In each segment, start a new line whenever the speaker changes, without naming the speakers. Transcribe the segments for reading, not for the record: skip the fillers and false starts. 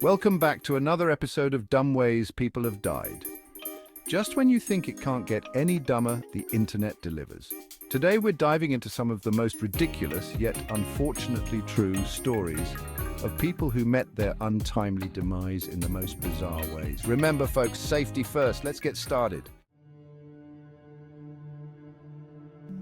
Welcome back to another episode of Dumb Ways People Have Died. Just when you think it can't get any dumber, the internet delivers. Today we're diving into some of the most ridiculous, yet unfortunately true, stories of people who met their untimely demise in the most bizarre ways. Remember, folks, safety first. Let's get started.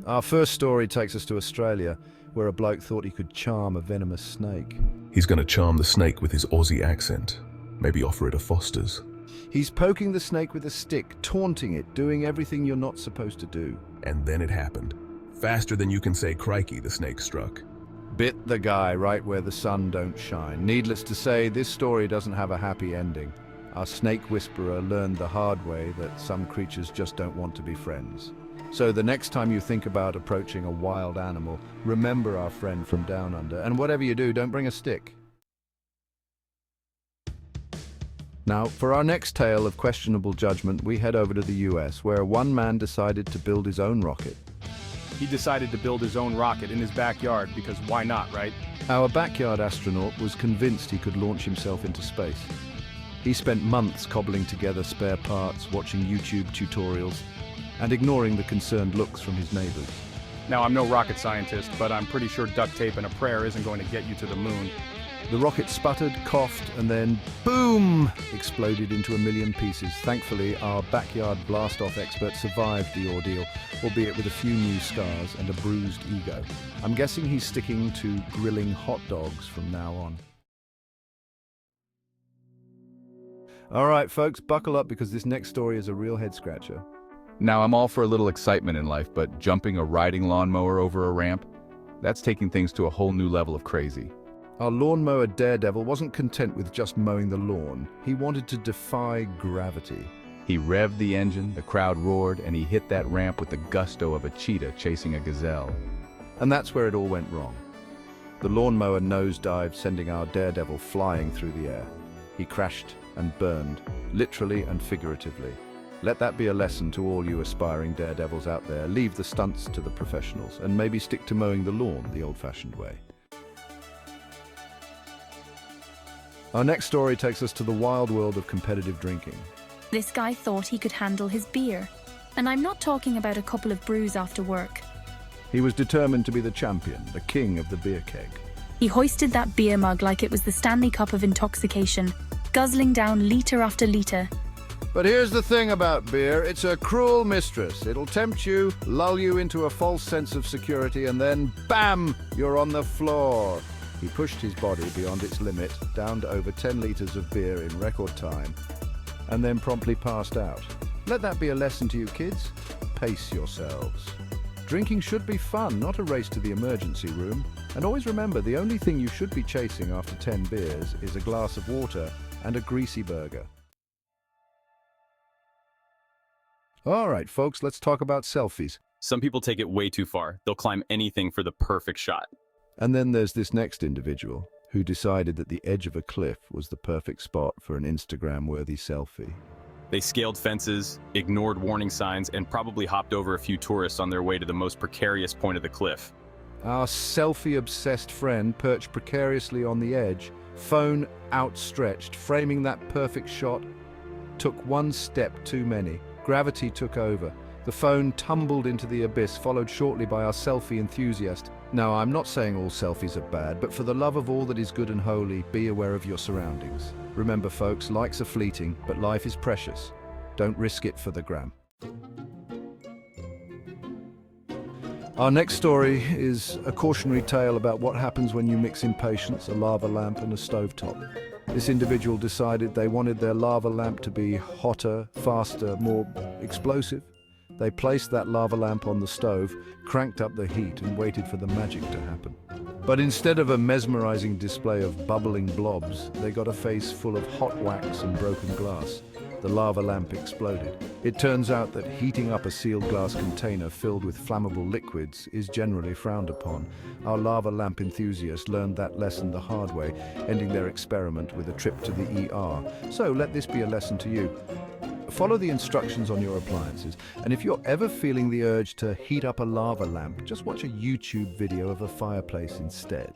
Our first story takes us to Australia, where a bloke thought he could charm a venomous snake.
He's gonna charm the snake with his Aussie accent. Maybe offer it a Foster's.
He's poking the snake with a stick, taunting it, doing everything you're not supposed to do.
And then it happened. Faster than you can say crikey, the snake struck.
Bit the guy right where the sun don't shine. Needless to say, this story doesn't have a happy ending. Our snake whisperer learned the hard way that some creatures just don't want to be friends. So the next time you think about approaching a wild animal, remember our friend from down under, and whatever you do, don't bring a stick. Now, for our next tale of questionable judgment, we head over to the US, where one man decided to build his own rocket.
He decided to build his own rocket in his backyard because why not, right?
Our backyard astronaut was convinced he could launch himself into space. He spent months cobbling together spare parts, watching YouTube tutorials, and ignoring the concerned looks from his neighbors.
Now, I'm no rocket scientist, but I'm pretty sure duct tape and a prayer isn't going to get you to the moon.
The rocket sputtered, coughed, and then, boom, exploded into a million pieces. Thankfully, our backyard blast-off expert survived the ordeal, albeit with a few new scars and a bruised ego. I'm guessing he's sticking to grilling hot dogs from now on. All right, folks, buckle up because this next story is a real head-scratcher.
Now, I'm all for a little excitement in life, but jumping a riding lawnmower over a ramp, that's taking things to a whole new level of crazy.
Our lawnmower daredevil wasn't content with just mowing the lawn. He wanted to defy gravity.
He revved the engine, the crowd roared, and he hit that ramp with the gusto of a cheetah chasing a gazelle.
And that's where it all went wrong. The lawnmower nosedived, sending our daredevil flying through the air. He crashed and burned, literally and figuratively. Let that be a lesson to all you aspiring daredevils out there. Leave the stunts to the professionals, and maybe stick to mowing the lawn the old-fashioned way. Our next story takes us to the wild world of competitive drinking.
This guy thought he could handle his beer. And I'm not talking about a couple of brews after work.
He was determined to be the champion, the king of the beer keg.
He hoisted that beer mug like it was the Stanley Cup of intoxication, guzzling down litre after litre.
But here's the thing about beer, it's a cruel mistress. It'll tempt you, lull you into a false sense of security, and then, bam, you're on the floor. He pushed his body beyond its limit, down to over 10 litres of beer in record time, and then promptly passed out. Let that be a lesson to you kids. Pace yourselves. Drinking should be fun, not a race to the emergency room. And always remember, the only thing you should be chasing after 10 beers is a glass of water and a greasy burger. All right, folks, let's talk about selfies.
Some people take it way too far. They'll climb anything for the perfect shot.
And then there's this next individual who decided that the edge of a cliff was the perfect spot for an Instagram-worthy selfie.
They scaled fences, ignored warning signs, and probably hopped over a few tourists on their way to the most precarious point of the cliff.
Our selfie-obsessed friend perched precariously on the edge, phone outstretched, framing that perfect shot. Took one step too many. Gravity took over. The phone tumbled into the abyss, followed shortly by our selfie enthusiast. Now, I'm not saying all selfies are bad, but for the love of all that is good and holy, be aware of your surroundings. Remember, folks, likes are fleeting, but life is precious. Don't risk it for the gram. Our next story is a cautionary tale about what happens when you mix impatience, a lava lamp, and a stovetop. This individual decided they wanted their lava lamp to be hotter, faster, more explosive. They placed that lava lamp on the stove, cranked up the heat, and waited for the magic to happen. But instead of a mesmerizing display of bubbling blobs, they got a face full of hot wax and broken glass. The lava lamp exploded. It turns out that heating up a sealed glass container filled with flammable liquids is generally frowned upon. Our lava lamp enthusiast learned that lesson the hard way, ending their experiment with a trip to the ER. So let this be a lesson to you. Follow the instructions on your appliances, and if you're ever feeling the urge to heat up a lava lamp, just watch a YouTube video of a fireplace instead.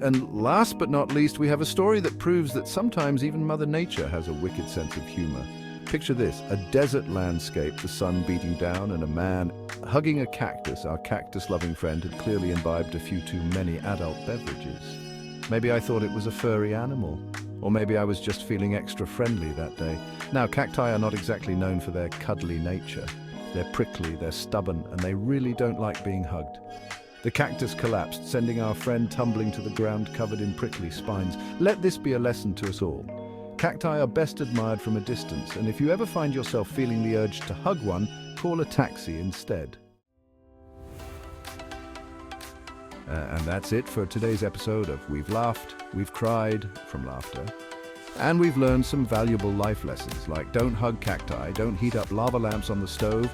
And last but not least, we have a story that proves that sometimes even Mother Nature has a wicked sense of humor. Picture this, a desert landscape, the sun beating down, and a man hugging a cactus. Our cactus-loving friend had clearly imbibed a few too many adult beverages. Maybe I thought it was a furry animal, or maybe I was just feeling extra friendly that day. Now, cacti are not exactly known for their cuddly nature. They're prickly, they're stubborn, and they really don't like being hugged. The cactus collapsed, sending our friend tumbling to the ground covered in prickly spines. Let this be a lesson to us all. Cacti are best admired from a distance, and if you ever find yourself feeling the urge to hug one, call a taxi instead. And that's it for today's episode of We've Laughed, We've Cried from Laughter. And we've learned some valuable life lessons, like don't hug cacti, don't heat up lava lamps on the stove,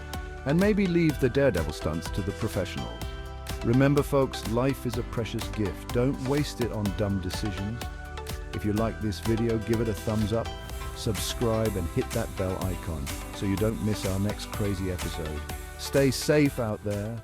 and maybe leave the daredevil stunts to the professionals. Remember folks, life is a precious gift. Don't waste it on dumb decisions. If you like this video, give it a thumbs up, subscribe and hit that bell icon so you don't miss our next crazy episode. Stay safe out there.